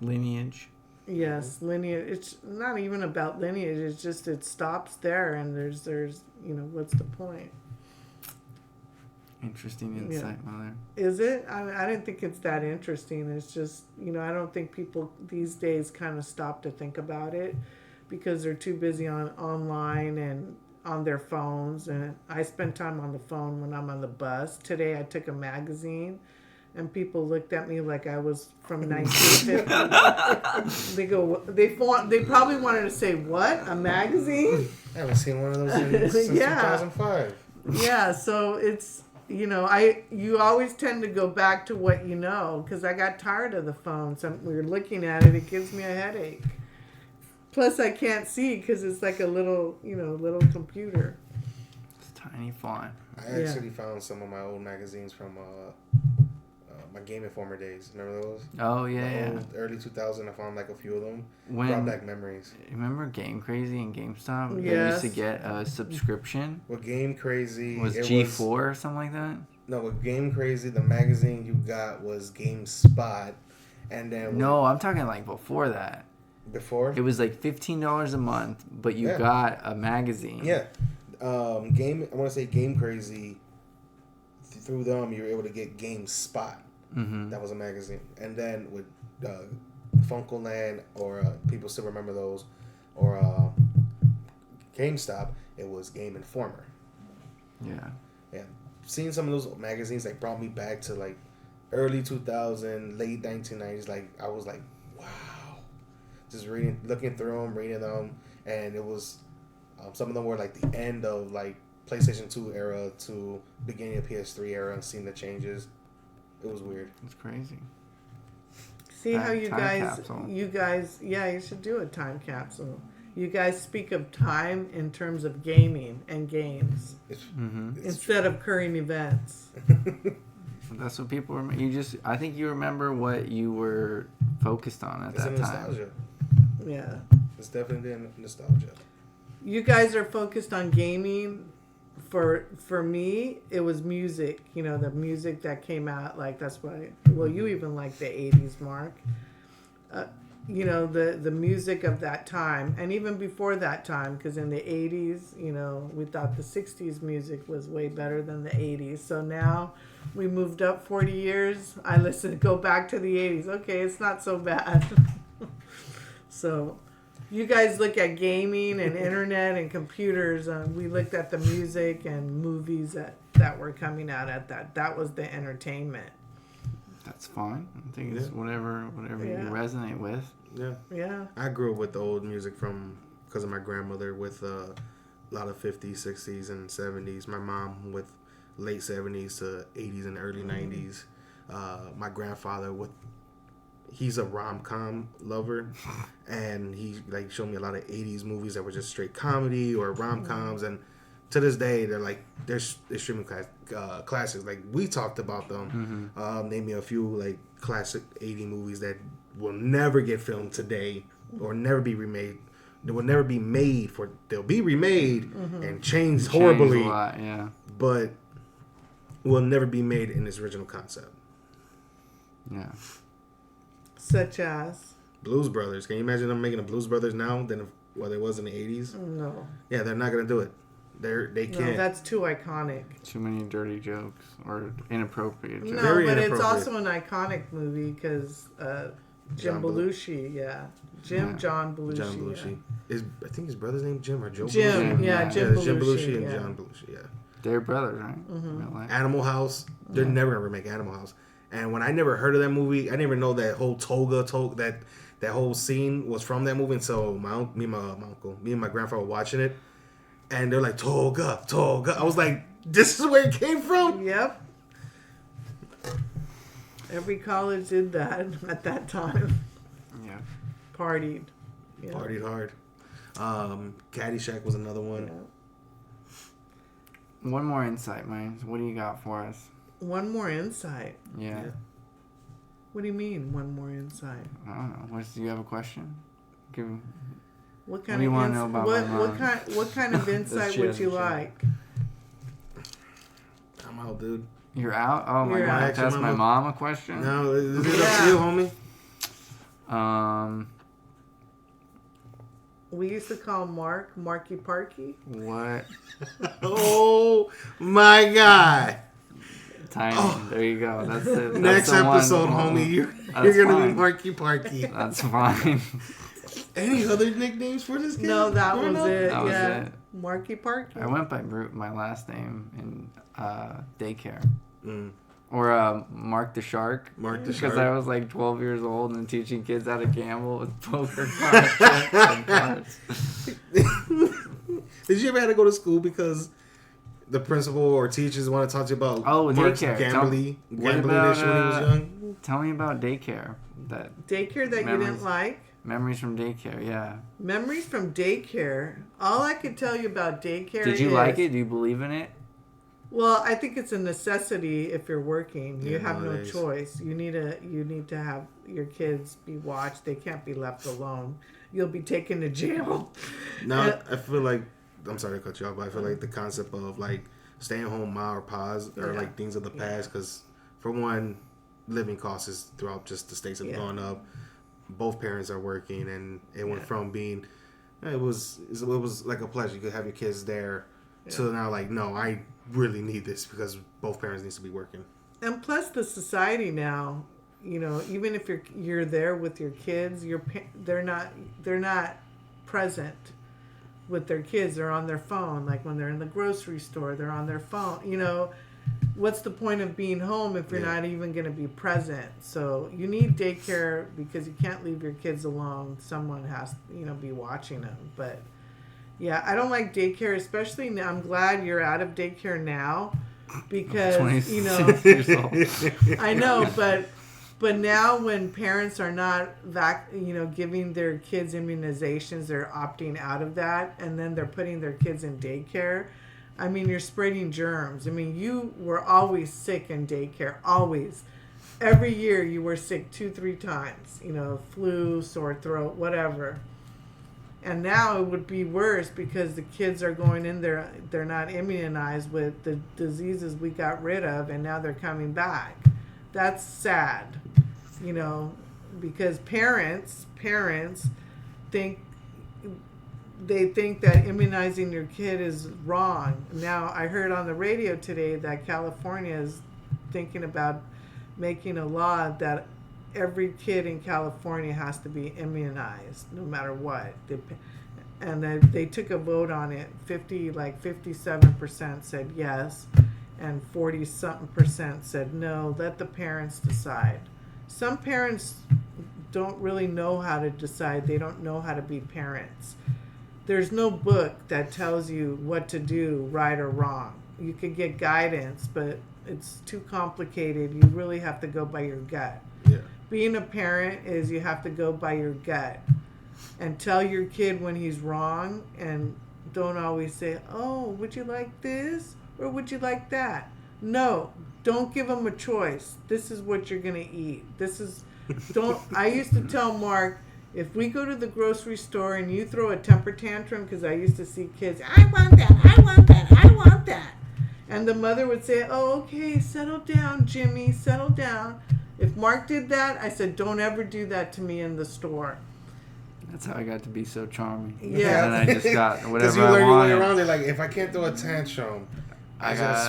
Lineage. Yes, lineage. It's not even about lineage. It's just it stops there, and there's what's the point? Interesting insight, Mother. Is it? I didn't think it's that interesting. It's just, I don't think people these days kind of stop to think about it because they're too busy online and on their phones. And I spend time on the phone when I'm on the bus. Today I took a magazine and people looked at me like I was from 1950. They probably wanted to say, "What? A magazine?" I haven't seen one of those since 2005. Yeah, so it's... you always tend to go back to what you know, because I got tired of the phone. So we were looking at it. It gives me a headache. Plus, I can't see because it's like a little computer. It's tiny font. I actually found some of my old magazines from my Game Informer days. Remember those? Oh, yeah, Early 2000, I found like a few of them. Brought back memories. Remember Game Crazy and GameStop? Yes. They used to get a subscription. With Game Crazy... Was G4 or something like that? No, with Game Crazy, the magazine you got was GameSpot. And then... No, I'm talking like before that. Before? It was like $15 a month, but you got a magazine. Yeah. I want to say Game Crazy, through them, you were able to get GameSpot. Mm-hmm. That was a magazine. And then with Funkoland, or people still remember those, or GameStop, it was Game Informer. Yeah. Yeah. Seeing some of those magazines brought me back to like early 2000, late 1990s. Like I was like, wow. Just looking through them, reading them, and it was some of them were like the end of like PlayStation 2 era to beginning of PS3 era, and seeing the changes. It was weird. It's crazy. See how you guys, yeah, you should do a time capsule. You guys speak of time in terms of gaming and games instead of current events. That's what people remember. I think you remember what you were focused on at that time. Nostalgia. Yeah. It's definitely nostalgia. You guys are focused on gaming. For me, it was music. The music that came out, like that's why. Well, you even like the 80s, Marc. The music of that time, and even before that time, because in the 80s, we thought the 60s music was way better than the 80s. So now we moved up 40 years. Go back to the 80s. Okay, it's not so bad. So, You guys look at gaming and internet and computers. We looked at the music and movies that were coming out at that. That was the entertainment. That's fine. I think it's whatever you resonate with. Yeah. Yeah. I grew up with the old music because of my grandmother with a lot of 50s, 60s, and 70s. My mom with late 70s to 80s and early 90s. My grandfather he's a rom-com lover, and he like showed me a lot of 80s movies that were just straight comedy or rom-coms, and to this day they're extremely classics. Like we talked about them. Name me a few like classic 80 movies that will never get filmed today or never be remade. They will never be made they'll be remade and changed horribly, a lot, yeah, but will never be made in its original concept. Yeah. Such as Blues Brothers. Can you imagine them making a Blues Brothers now than what it was in the 80s? No. Yeah, they're not gonna do it. They can't. No, that's too iconic. Too many dirty jokes or inappropriate jokes. No, Very but it's inappropriate. also an iconic movie because Jim John Belushi, John Belushi. John Belushi. I think his brother's name Jim or Joe Jim, Belushi? yeah, Jim Belushi. Jim Belushi and yeah. John Belushi, yeah. They're brothers, right? Real life. Animal House. They're never gonna remake Animal House. And when I never heard of that movie, I never know that whole that whole scene was from that movie. And so me and my grandfather were watching it, and they're like Toga. I was like, this is where it came from. Yep. Every college did that at that time. Yeah. Partied. Yeah. Partied hard. Caddyshack was another one. Yeah. One more insight, man. What do you got for us? One more insight. Yeah. What do you mean, one more insight? I don't know. Do you have a question? What kind What do you of want to know about my mom? what kind of insight would you like? I'm out, dude. You're out? Oh my You're god. out. To ask my mom a question? No, is it up to you, homie? We used to call Mark Marky Parky. What? Oh my god. Tiny. There you go. That's it. Next the episode, one. homie, you're That's gonna fine. be Marky Parky. That's fine. Any other nicknames for this kid? No, that was it. That was yeah. it. Marky Parky. I went by my last name in daycare. Mm. Or Mark the Shark. Mark the Because Shark. I was like 12 years old and teaching kids how to gamble with poker cards and cards. Did you ever have to go to school because the principal or teachers want to talk to you about Mark's daycare. gambling What issue about, when he was young? Tell me about daycare. Daycare that you didn't like? Memories from daycare, yeah. Memories from daycare. All I could tell you about daycare Did you is, like it? Do you believe in it? Well, I think it's a necessity if you're working. You Yeah, have no nowadays. choice. You need to have your kids be watched. They can't be left alone. You'll be taken to jail. Now, I feel like, I'm sorry to cut you off, but I feel like the concept of like staying home ma or pa's are like things of the past because for one, living costs is throughout just the states have gone up. Both parents are working, and it went from being it was like a pleasure. You could have your kids there to now like, no, I really need this because both parents needs to be working. And plus the society now, even if you're there with your kids, they're not present with their kids. They're on their phone. Like when they're in the grocery store, they're on their phone. What's the point of being home if you're not even going to be present? So you need daycare because you can't leave your kids alone. Someone has to, be watching them. But yeah, I don't like daycare, especially now. I'm glad you're out of daycare now because, 26 years old. I know, but now when parents are not giving their kids immunizations, they're opting out of that, and then they're putting their kids in daycare. I mean, you're spreading germs. I mean, you were always sick in daycare, always. Every year you were sick 2-3 times, flu, sore throat, whatever. And now it would be worse because the kids are going in there, they're not immunized with the diseases we got rid of, and now they're coming back. That's sad, because parents think that immunizing your kid is wrong. Now, I heard on the radio today that California is thinking about making a law that every kid in California has to be immunized no matter what. And then they took a vote on it. 57% said yes, and 40-something% said no. Let the parents decide. Some parents don't really know how to decide. They don't know how to be parents. There's no book that tells you what to do, right or wrong. You could get guidance, but it's too complicated. You really have to go by your gut. Yeah. Being a parent is you have to go by your gut and tell your kid when he's wrong, and don't always say, oh, would you like this or would you like that? No, don't give him a choice. This is what you're going to eat. I used to tell Mark, if we go to the grocery store and you throw a temper tantrum, because I used to see kids, I want that, I want that, I want that. And the mother would say, oh, okay, settle down, Jimmy, settle down. If Mark did that, I said, don't ever do that to me in the store. That's how I got to be so charming. Yeah. And I just got whatever Because you I learn your way wanted. around it. Like, if I can't throw a tantrum,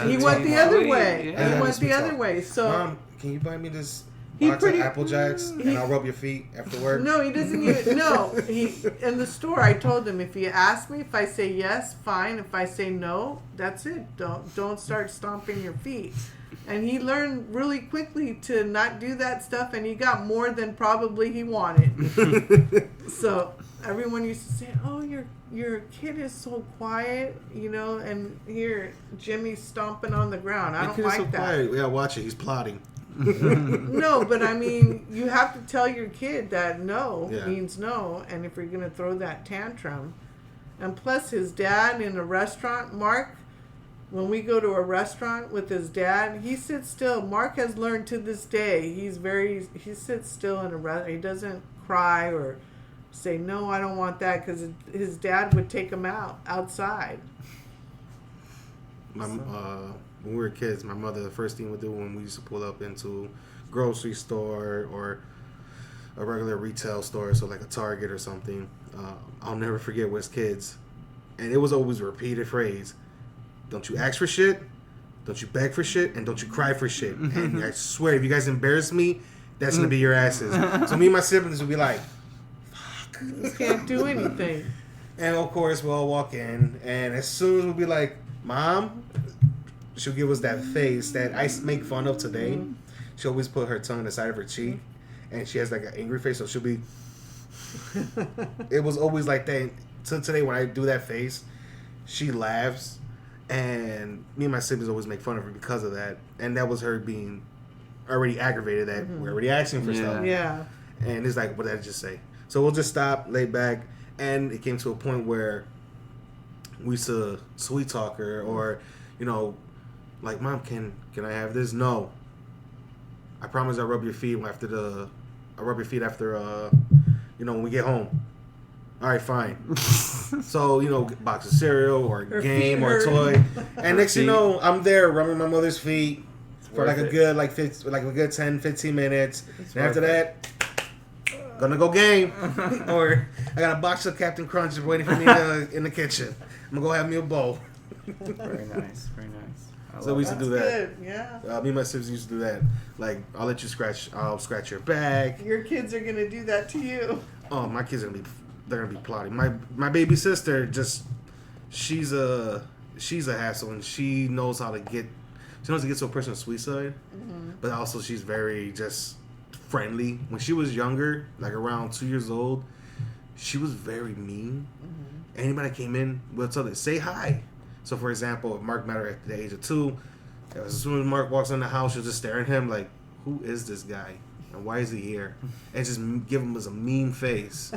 He went the other way. Yeah. He went the other way. So Mom, can you buy me this box of Apple Jacks and I'll rub your feet after work? No, he doesn't even. No, in the store. I told him, if you ask me, if I say yes, fine. If I say no, that's it. Don't start stomping your feet. And he learned really quickly to not do that stuff, and he got more than probably he wanted. So everyone used to say, "Oh, your kid is so quiet," and here Jimmy's stomping on the ground. I don't like that. Quiet. Yeah, watch it. He's plotting. No, but I mean, you have to tell your kid that no means no, and if you're going to throw that tantrum. And plus, his dad in a restaurant, Marc, when we go to a restaurant with his dad, he sits still. Marc has learned to this day, he sits still in a restaurant. He doesn't cry or say, no, I don't want that, because his dad would take him outside. When we were kids, my mother, the first thing we would do when we used to pull up into grocery store or a regular retail store, so like a Target or something, I'll never forget was kids, and it was always a repeated phrase: don't you ask for shit, don't you beg for shit, and don't you cry for shit. And I swear, if you guys embarrass me, that's gonna be your asses. So me and my siblings would be like, fuck, You can't do anything. and of course we'll all walk in, and as soon as we'll be like, Mom, she'll give us that face that I make fun of today. She'll always put her tongue on the side of her cheek, and she has like an angry face, so she'll be. It was always like that. Till today, when I do that face, she laughs, and me and my siblings always make fun of her because of that. And that was her being already aggravated that we're already asking for stuff. Yeah. And it's like, what did I just say? So we'll just stop, lay back, and it came to a point where we used to sweet talk her, or, like, Mom, can I have this? No. I promise I'll rub your feet after when we get home. All right, fine. So, box of cereal or a game or a toy. And next thing you know, I'm there rubbing my mother's feet for like a good 10, 15 minutes. And after that, gonna go game. Or I got a box of Captain Crunch waiting for me in the kitchen. I'm gonna go have me a bowl. Very nice, very nice. So we used to do that. Good. Yeah. Me and my siblings used to do that. Like, I'll scratch your back. Your kids are gonna do that to you. Oh, my kids they're gonna be plotting. My baby sister she's a hassle, and she knows how to get to a person's sweet side, but also she's very just friendly. When she was younger, like around 2 years old, she was very mean. Anybody that came in, we'll tell them, say hi. So, for example, if Marc met her at the age of 2, as soon as Marc walks in the house, she'll just stare at him like, who is this guy? And why is he here? And just give him a mean face.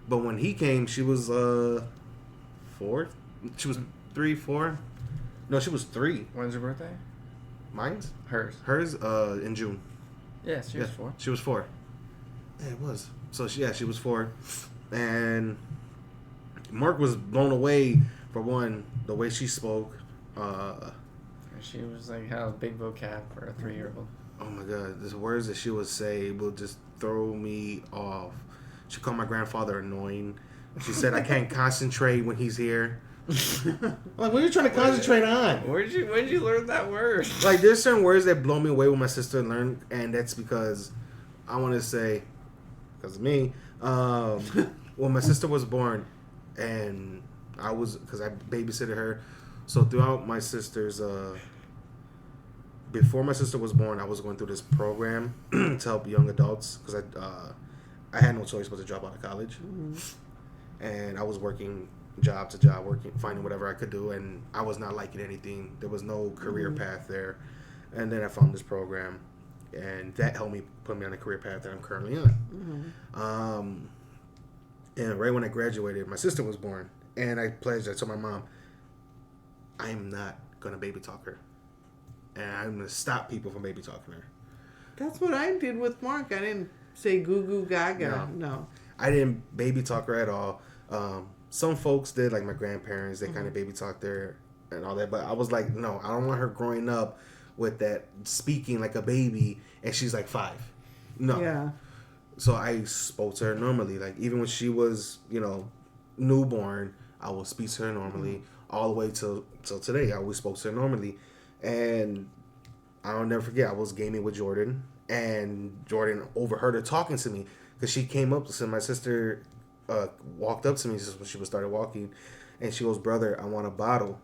But when he came, she was 4. She was 3, 4. No, she was 3. When's your birthday? Mine's? Hers. Hers in June. Yes, she was 4. She was 4. Yeah, it was. So, she was 4. And Marc was blown away, for one, the way she spoke. She was like, had a big vocab for a 3-year-old. Oh my God, the words that she would say will just throw me off. She called my grandfather annoying. She said, I can't concentrate when he's here. I'm like, what are you trying to concentrate on? When did you learn that word? Like, there's certain words that blow me away when my sister learned, and that's because I want to say, because of me, when my sister was born, and because I babysitted her, so throughout my sister's, before my sister was born, I was going through this program to help young adults, because I had no choice but to drop out of college, and I was working job to job, finding whatever I could do, and I was not liking anything. There was no career path there, and then I found this program, and that helped me put me on the career path that I'm currently on. And right when I graduated, my sister was born, and I told my mom, I am not gonna baby talk her, and I'm gonna stop people from baby talking her. That's what I did with Mark. I didn't say goo goo gaga. No. I didn't baby talk her at all. Some folks did, like my grandparents, they kind of baby talked her and all that, but I was like, no, I don't want her growing up with that speaking like a baby, and she's like 5. No. Yeah. So I spoke to her normally. Like, even when she was, newborn, I would speak to her normally all the way till today. I always spoke to her normally. And I'll never forget, I was gaming with Jordan, and Jordan overheard her talking to me, because she came up to my sister, walked up to me when she started walking, and she goes, brother, I want a bottle.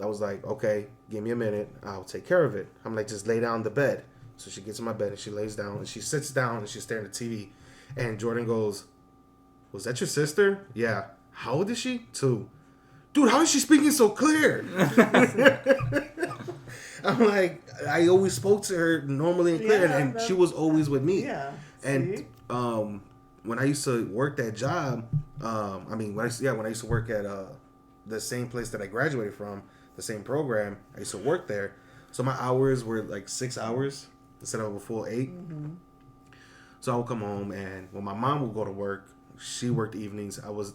I was like, okay, give me a minute, I'll take care of it. I'm like, just lay down on the bed. So she gets in my bed and she lays down and she sits down and she's staring at the TV, and Jordan goes, was that your sister? Yeah. How old is she? 2. Dude, how is she speaking so clear? I'm like, I always spoke to her normally and clear, and she was always with me. Yeah. And when I used to work that job, when I used to work at the same place that I graduated from, the same program, I used to work there. So my hours were like 6 hours instead of a full 8. So I would come home, and when my mom would go to work, she worked evenings. I was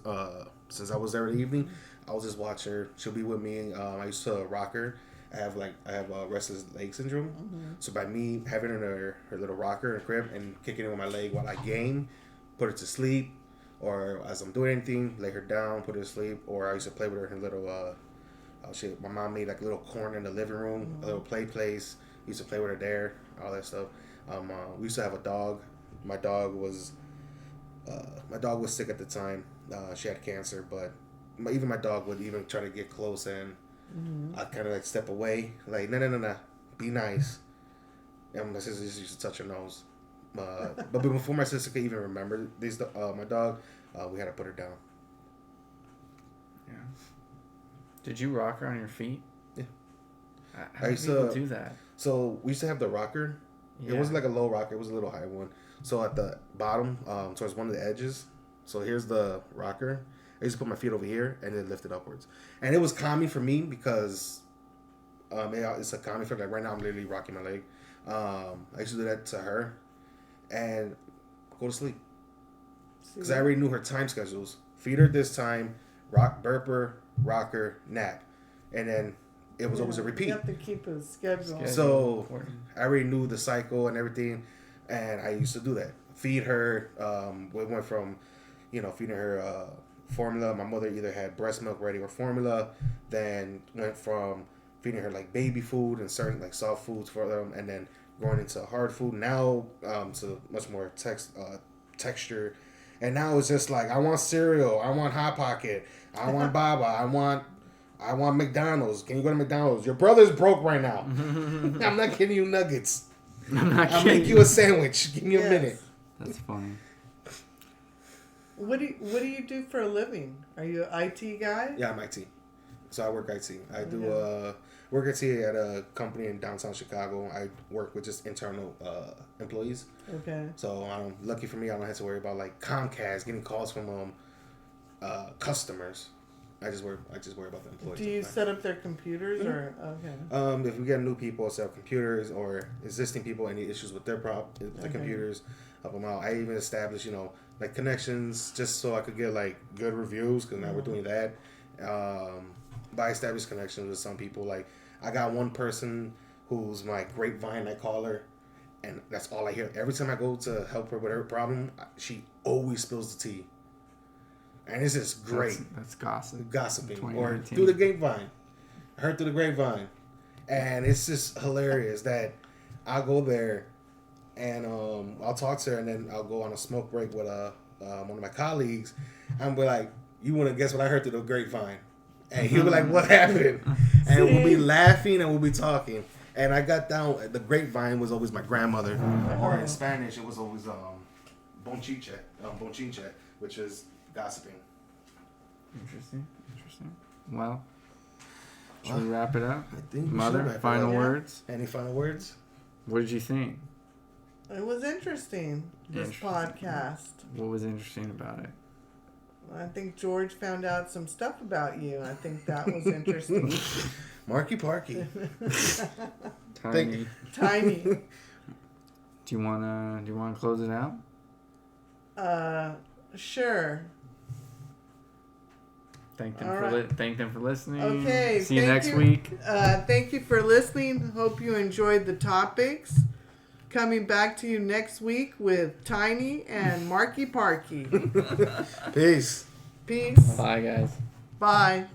since I was there in the evening, I would just watch her. She'll be with me. I used to rock her. I have restless leg syndrome. So by me having her little rocker and crib and kicking it with my leg while I game, put her to sleep, or as I'm doing anything, lay her down, put her to sleep, or I used to play with her in little my mom made like a little corner in the living room, a little play place. Used to play with her there, all that stuff. We used to have a dog. My dog was sick at the time. She had cancer, but even my dog would even try to get close, and I'd kind of like step away, like no, be nice. And my sister just used to touch her nose. But before my sister could even remember my dog, we had to put her down. Yeah. Did you rock her on your feet? Yeah. How do people do that? So we used to have the rocker. Yeah. It wasn't like a low rocker. It was a little high one. So at the bottom, towards one of the edges. So here's the rocker. I used to put my feet over here and then lift it upwards. And it was calming for me because it's a calming effect. Like right now, I'm literally rocking my leg. I used to do that to her and go to sleep. Because I already knew her time schedules. Feed her this time, burp her, rock her, nap. And then it was always a repeat. You have to keep a schedule. So I already knew the cycle and everything, and I used to do that. Feed her. We went from, feeding her formula. My mother either had breast milk ready or formula. Then went from feeding her like baby food and certain like soft foods for them, and then going into hard food. Now to much more texture. And now it's just like, I want cereal, I want Hot Pocket, I want Baba, I want McDonald's. Can you go to McDonald's? Your brother's broke right now. I'm not giving you nuggets. I'll make you a sandwich. Give me a minute. That's funny. What do you do for a living? Are you an IT guy? Yeah, I'm IT. So I work IT. I do work IT at a company in downtown Chicago. I work with just internal employees. Okay. So lucky for me, I don't have to worry about like Comcast getting calls from customers. I just worry about the employees. Do you set up their computers or okay? If we get new people, set up computers, or existing people, any issues with their the computers, help them out. I even established, like connections just so I could get like good reviews, because now we're doing that. But I established connections with some people. Like I got one person who's my grapevine, I call her, and that's all I hear. Every time I go to help her with her problem, she always spills the tea. And it's just great. That's gossip. Gossiping. Or through the grapevine. Heard through the grapevine. And it's just hilarious that I go there and I'll talk to her, and then I'll go on a smoke break with one of my colleagues, and be like, "You want to guess what I heard through the grapevine?" And he'll be like, "What happened?" And we'll be laughing and we'll be talking. And I got down. The grapevine was always my grandmother, or in Spanish, it was always bonchinche, which is gossiping. Interesting. Well, should we wrap it up? I think Mother, final words? Any final words? What did you think? It was interesting, this podcast. What was interesting about it? I think George found out some stuff about you. I think that was interesting. Marky Parky. Tiny. Do you wanna close it out? Sure. Thank them for listening. Okay. See you next week. Thank you for listening. Hope you enjoyed the topics. Coming back to you next week with Tiny and Marky Parky. Peace. Peace. Bye, guys. Bye.